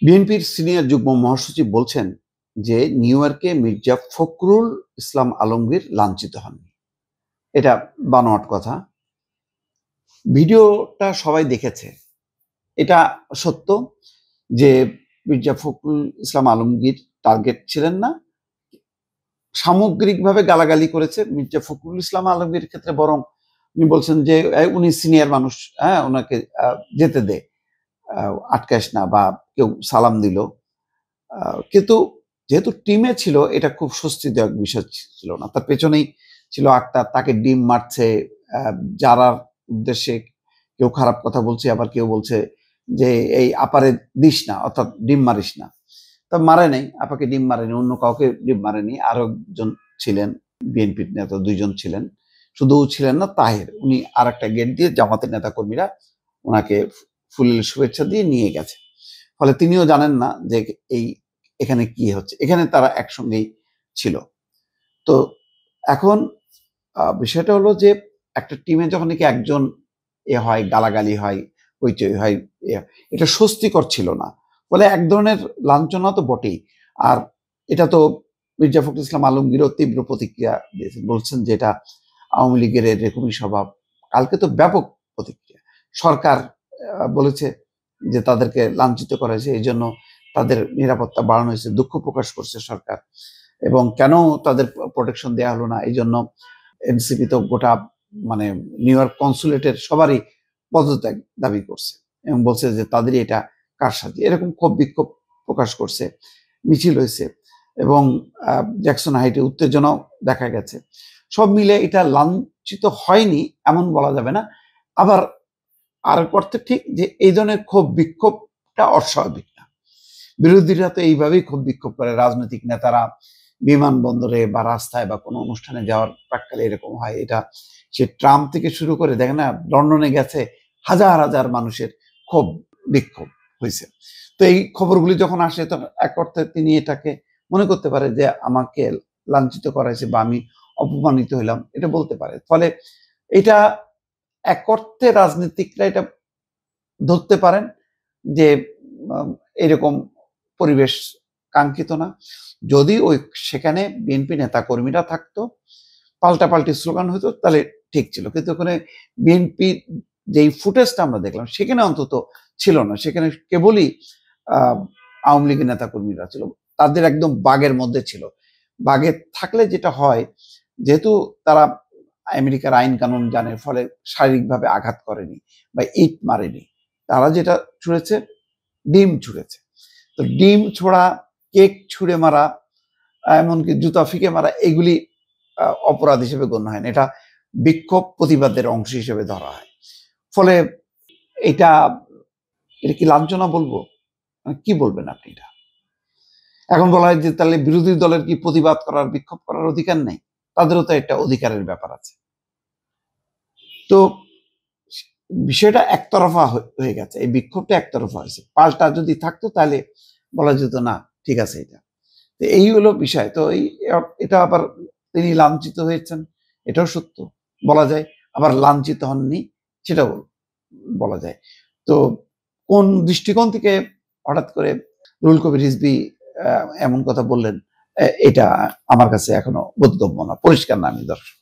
বিএনপির সিনিয়র যুগ্ম মহাসচিব বলছেন যে নিউ ইয়র্কে মির্জা ফখরুল ইসলাম আলমগীর লাঞ্ছিত হননি। এটা বানোয়াট কথা। ভিডিওটা সবাই দেখেছে। এটা সত্য যে মির্জা ফখরুল ইসলাম আলমগীর টার্গেট ছিলেন না। সামগ্রিকভাবে গালাগালি করেছে মির্জা ফখরুল ইসলাম আলমগীর ক্ষেত্রে, বরং উনি বলছেন যে উনি সিনিয়র মানুষ, হ্যাঁ ওনাকে যেতে দে, আটকাস না, বা কেউ সালাম দিল। কিন্তু যেহেতু টিমে ছিল, এটা খুব স্বস্তিদায়ক বিষয় ছিল না। তার পেছনেই ছিল আক্তার, তাকে ডিম মারছে, যারার উদ্দেশ্যে কেউ খারাপ কথা বলছে, আবার কেউ বলছে যে এই আপারে দিস না, অর্থাৎ ডিম মারিস না। তা মারে নাই, আপাকে ডিম মারেনি, অন্য কাউকে ডিম মারেনি। আরো একজন ছিলেন বিএনপির নেতা, দুইজন ছিলেন, শুধু ছিলেন না তাহের, উনি আর একটা গেট দিয়ে জামাতের নেতা কর্মীরা ওনাকে ফুলের শুভেচ্ছা দিয়ে নিয়ে গেছে। ফলে তিনিও জানেন না যে এই এখানে কি হচ্ছে, এখানে তারা একসঙ্গেই ছিল। তো এখন বিষয়টা হলো যে একটা টিমে যখন নাকি একজন হয়, গালাগালি হয়, হইচই হয়, এটা স্বস্তিকর ছিল না। ফলে এক ধরনের লাঞ্ছনা তো বটেই। আর এটা তো মির্জা ফখরুল ইসলাম আলমগীরও তীব্র প্রতিক্রিয়া দিয়েছেন, বলছেন যে এটা আওয়ামী লীগের এরকমই স্বভাব। কালকে তো ব্যাপক প্রতিক্রিয়া। সরকার বলেছে যে তাদেরকে লাঞ্ছিত করা হয়েছে, এই জন্য তাদের নিরাপত্তা বাড়ানো হয়েছে, দুঃখ প্রকাশ করছে সরকার। এবং কেন তাদের প্রোটেকশন দেওয়া হলো না, এই জন্য এনসিপি তো গোটা মানে নিউ ইয়র্ক কনসুলেটের সবারই পদত্যাগ দাবি করছে এবং বলছে যে তাদেরই এটা কারসাজি, এরকম ক্ষোভ বিক্ষোভ প্রকাশ করছে, মিছিল হয়েছে এবং জ্যাকসন হাইটে উত্তেজনাও দেখা গেছে। সব মিলে এটা লাঞ্ছিত হয়নি এমন বলা যাবে না। আবার আর অর্থে ঠিক যে এই ধরনের ক্ষোভ বিক্ষোভটা অস্বাভাবিক না। বিরোধীরা তো এইভাবেই ক্ষোভ বিক্ষোভ করে, রাজনৈতিক নেতারা বিমানবন্দরে বা রাস্তায় বা কোনো অনুষ্ঠানে যাওয়ার প্রাক্কালে এরকম হয়। এটা সে ট্রাম্প থেকে শুরু করে দেখেন না, লন্ডনে গেছে, হাজার হাজার মানুষের ক্ষোভ বিক্ষোভ হয়েছে। তো এই খবরগুলি যখন আসে তখন এক অর্থে তিনি এটাকে মনে করতে পারে যে আমাকে লাঞ্ছিত করা হয়েছে বা আমি অপমানিত হইলাম, এটা বলতে পারে। ফলে এটা এক অর্থে রাজনীতিকরা এটা ধরতে পারেন যে এরকম পরিবেশ কাঙ্ক্ষিত না। যদি ওই সেখানে বিএনপি নেতা কর্মীরা থাকতো, পাল্টাপাল্টি স্লোগান হতো, তাহলে ঠিক ছিল। কিন্তু ওখানে বিএনপি যেই ফুটেজটা আমরা দেখলাম সেখানে অন্তত ছিল না। সেখানে কেবলই আওয়ামী লীগের নেতা কর্মীরা ছিল, তাদের একদম বাগের মধ্যে ছিল। বাগে থাকলে যেটা হয়, যেহেতু তারা আমেরিকার আইন কানুন জানে, ফলে শারীরিকভাবে আঘাত করেনি বা ইট মারেনি। তারা যেটা ছুঁড়েছে, ডিম ছুঁড়েছে। তো ডিম ছোড়া, কেক ছুঁড়ে মারা, এমনকি জুতা ফিকে মারা, এগুলি অপরাধ হিসেবে গণ্য হয় না। এটা বিক্ষোভ প্রতিবাদের অংশ হিসেবে ধরা হয়। ফলে এটা এটা কি লাঞ্ছনা বলবো? কি বলবেন আপনি এটা? এখন বলা হয় যে তাহলে বিরোধী দলের কি প্রতিবাদ করার, বিক্ষোভ করার অধিকার নেই? তাদেরও তো একটা অধিকারের ব্যাপার আছে। তো বিষয়টা একতরফা হয়ে গেছে, এই বিক্ষোভটা একতরফা হয়েছে। পাল্টা যদি থাকতো তাহলে বলা যেত না, ঠিক আছে এটা। তো এই হলো বিষয়। তো এটা আবার তিনি লাঞ্ছিত হয়েছেন, এটাও সত্য বলা যায়। আবার লাঞ্ছিত হননি, সেটাও বলা যায়। তো কোন দৃষ্টিকোণ থেকে হঠাৎ করে রুহুল কবির রিজভী এমন কথা বললেন, এটা আমার কাছে এখনো বোধগম্য না, পরিষ্কার না। আমি দর্শক